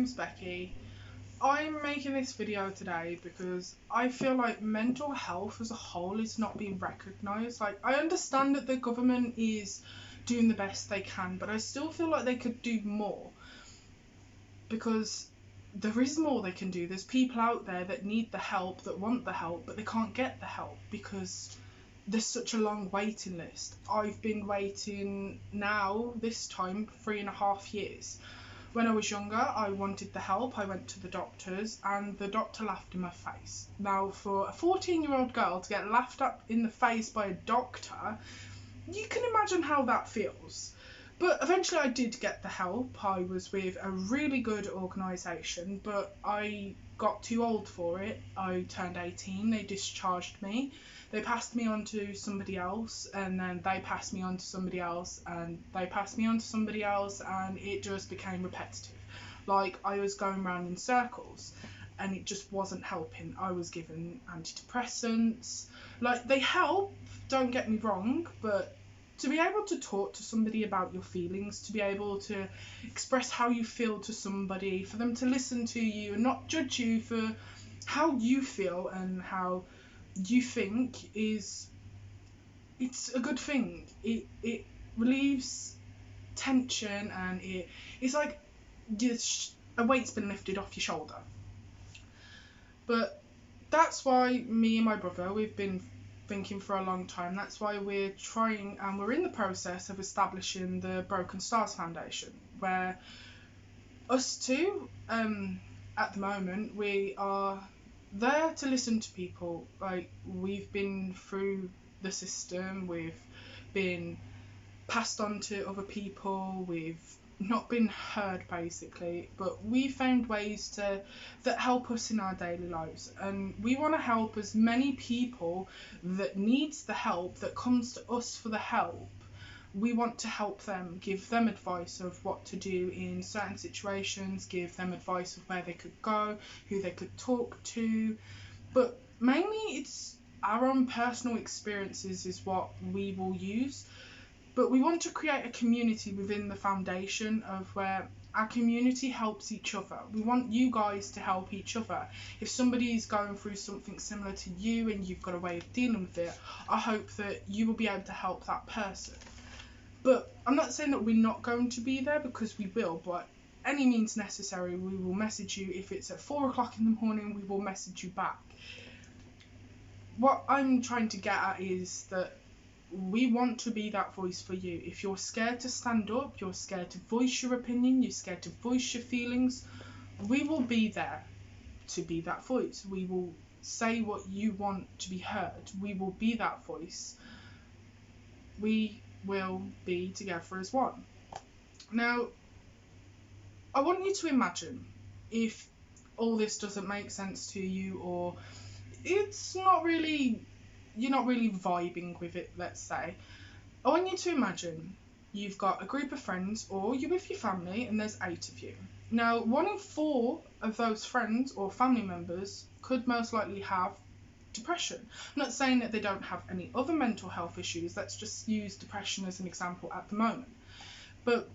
name's Becky. I'm making this video today because I feel like mental health as a whole is not being recognised. Like, I understand that the government is doing the best they can, but I still feel like they could do more, because there is more they can do. There's people out there that need the help, that want the help, but they can't get the help because there's such a long waiting list. I've been waiting now, this time, 3.5 years. When I was younger, I wanted the help. I went to the doctors and the doctor laughed in my face. Now, for a 14-year-old girl to get laughed at in the face by a doctor, you can imagine how that feels. But eventually I did get the help. I was with a really good organisation, but I got too old for it. I turned 18, they discharged me. They passed me on to somebody else, and then they passed me on to somebody else, and they passed me on to somebody else, and it just became repetitive. Like, I was going round in circles, and it just wasn't helping. I was given antidepressants. Like, they help, don't get me wrong, but to be able to talk to somebody about your feelings, to be able to express how you feel to somebody, for them to listen to you and not judge you for how you feel and how you think, it's a good thing. It relieves tension, and it's like a weight's been lifted off your shoulder. But that's why me and my brother, we've been thinking for a long time. That's why we're trying, and we're in the process of establishing the Broken Stars Foundation, where us two, at the moment, we are there to listen to people. Like, we've been through the system, we've been passed on to other people, we've not been heard basically, but we found ways that help us in our daily lives, and we want to help as many people that needs the help, that comes to us for the help. We want to help them, give them advice of what to do in certain situations, give them advice of where they could go, who they could talk to. But mainly it's our own personal experiences is what we will use. But we want to create a community within the foundation of where our community helps each other. We want you guys to help each other. If somebody is going through something similar to you and you've got a way of dealing with it, I hope that you will be able to help that person. But I'm not saying that we're not going to be there, because we will, but any means necessary, we will message you. If it's at 4 o'clock in the morning, we will message you back. What I'm trying to get at is that we want to be that voice for you. If you're scared to stand up, you're scared to voice your opinion, you're scared to voice your feelings, we will be there to be that voice. We will say what you want to be heard. We will be that voice. We will be together as one. Now, I want you to imagine, if all this doesn't make sense to you, or it's not really, you're not really vibing with it, let's say, I want you to imagine you've got a group of friends, or you're with your family, and there's 8 of you. Now, 1 in 4 of those friends or family members could most likely have depression. I'm not saying that they don't have any other mental health issues. Let's just use depression as an example at the moment. But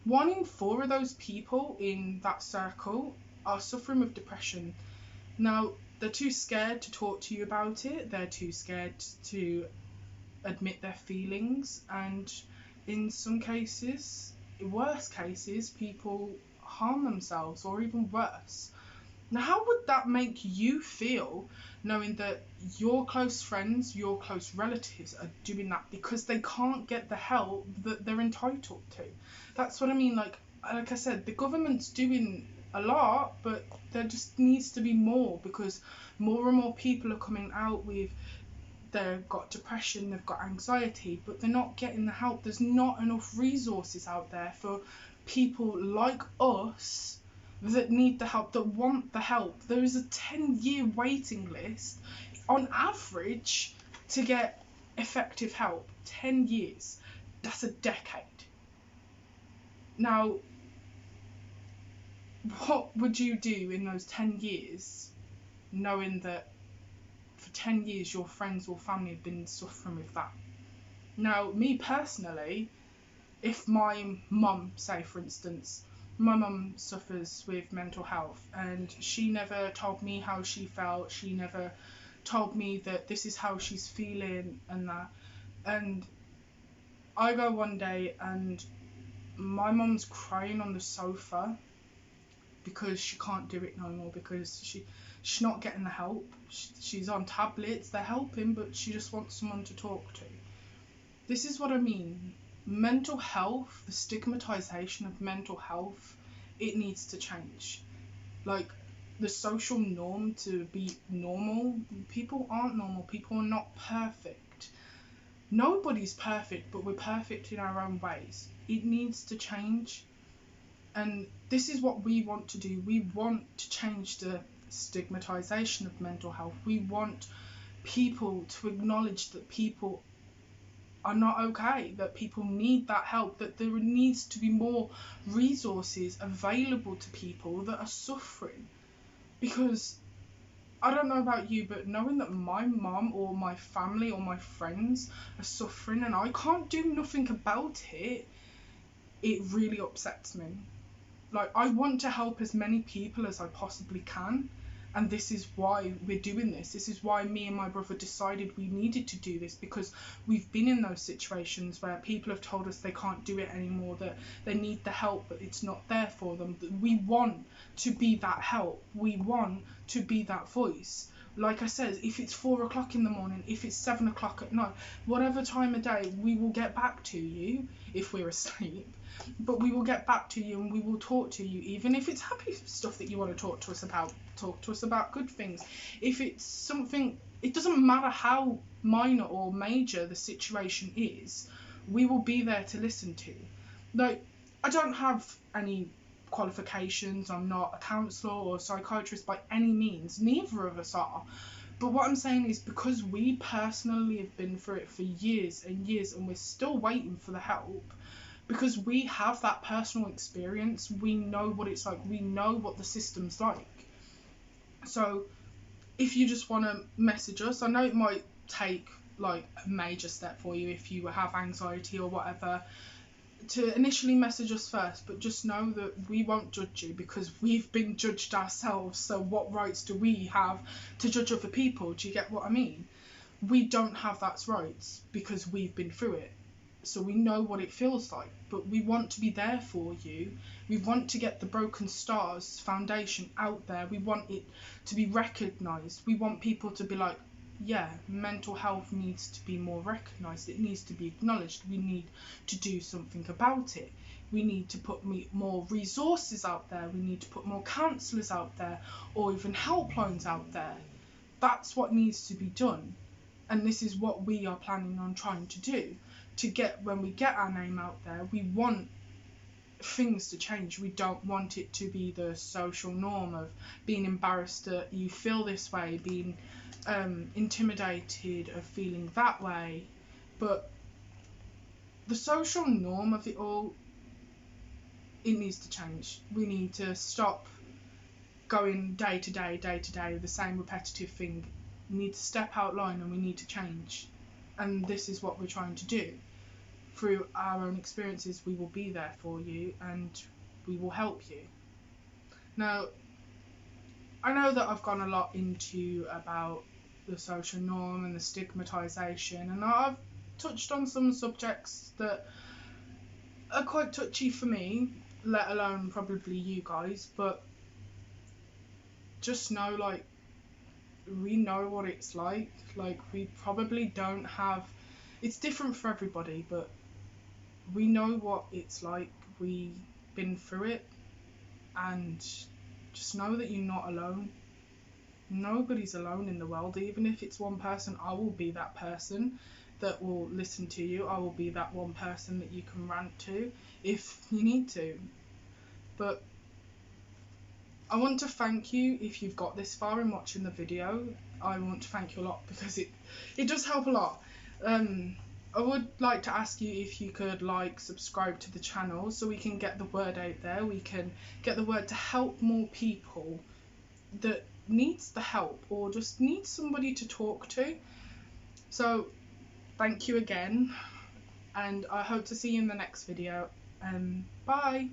1 in 4 of those people in that circle are suffering with depression. Now, they're too scared to talk to you about it. They're too scared to admit their feelings. And in some cases, in worse cases, people harm themselves, or even worse. Now, how would that make you feel, knowing that your close friends, your close relatives are doing that because they can't get the help that they're entitled to? That's what I mean. Like I said, the government's doing a lot, but there just needs to be more, because more and more people are coming out with, they've got depression, they've got anxiety, but they're not getting the help. There's not enough resources out there for people like us that need the help, that want the help. There is a 10-year waiting list on average to get effective help. 10 years. That's a decade. Now, what would you do in those 10 years knowing that for 10 years your friends or family have been suffering with that? Now, me personally, if my mum, say for instance, My mum suffers with mental health, and she never told me how she felt. She never told me that this is how she's feeling and that. And I go one day and my mum's crying on the sofa because she can't do it no more, because she's not getting the help. She's on tablets, they're helping, but she just wants someone to talk to. This is what I mean. Mental health, the stigmatisation of mental health, it needs to change. Like, the social norm to be normal, people aren't normal, people are not perfect. Nobody's perfect, but we're perfect in our own ways. It needs to change. And this is what we want to do. We want to change the stigmatisation of mental health. We want people to acknowledge that people are not okay, that people need that help, that there needs to be more resources available to people that are suffering. Because I don't know about you, but knowing that my mum or my family or my friends are suffering and I can't do nothing about it, it really upsets me. Like, I want to help as many people as I possibly can, and this is why we're doing this. This is why me and my brother decided we needed to do this, because we've been in those situations where people have told us they can't do it anymore, that they need the help but it's not there for them. We want to be that help. We want to be that voice. Like I said, if it's 4 o'clock in the morning, if it's 7 o'clock at night, whatever time of day, we will get back to you if we're asleep. But we will get back to you and we will talk to you, even if it's happy stuff that you want to talk to us about good things. If it's something, it doesn't matter how minor or major the situation is, we will be there to listen to. Like, I don't have any qualifications, I'm not a counsellor or a psychiatrist by any means, neither of us are. But what I'm saying is, because we personally have been through it for years and years and we're still waiting for the help, because we have that personal experience, we know what it's like, we know what the system's like. So if you just want to message us, I know it might take like a major step for you if you have anxiety or whatever, to initially message us first, but just know that we won't judge you, because we've been judged ourselves. So what rights do we have to judge other people? Do you get what I mean? We don't have that rights because we've been through it. So we know what it feels like, but we want to be there for you. We want to get the Broken Stars Foundation out there. We want it to be recognised. We want people to be like, yeah, mental health needs to be more recognised. It needs to be acknowledged. We need to do something about it. We need to put more resources out there. We need to put more counsellors out there, or even helplines out there. That's what needs to be done. And this is what we are planning on trying to do. To get, when we get our name out there, we want things to change. We don't want it to be the social norm of being embarrassed that you feel this way, being intimidated of feeling that way. But the social norm of it all, it needs to change. We need to stop going day to day with the same repetitive thing. We need to step out line and we need to change. And this is what we're trying to do. Through our own experiences, we will be there for you and we will help you. Now, I know that I've gone a lot into about the social norm and the stigmatisation, and I've touched on some subjects that are quite touchy for me, let alone probably you guys, but just know, like, we know what it's like. Like, we probably don't have, it's different for everybody, but we know what it's like. We've been through it, and just know that you're not alone. Nobody's alone in the world. Even if it's one person, I will be that person that will listen to you. I will be that one person that you can rant to if you need to. But I want to thank you if you've got this far in watching the video. I want to thank you a lot, because it does help a lot. I would like to ask you if you could subscribe to the channel so we can get the word out there. We can get the word to help more people that needs the help or just needs somebody to talk to. So thank you again, and I hope to see you in the next video. Bye.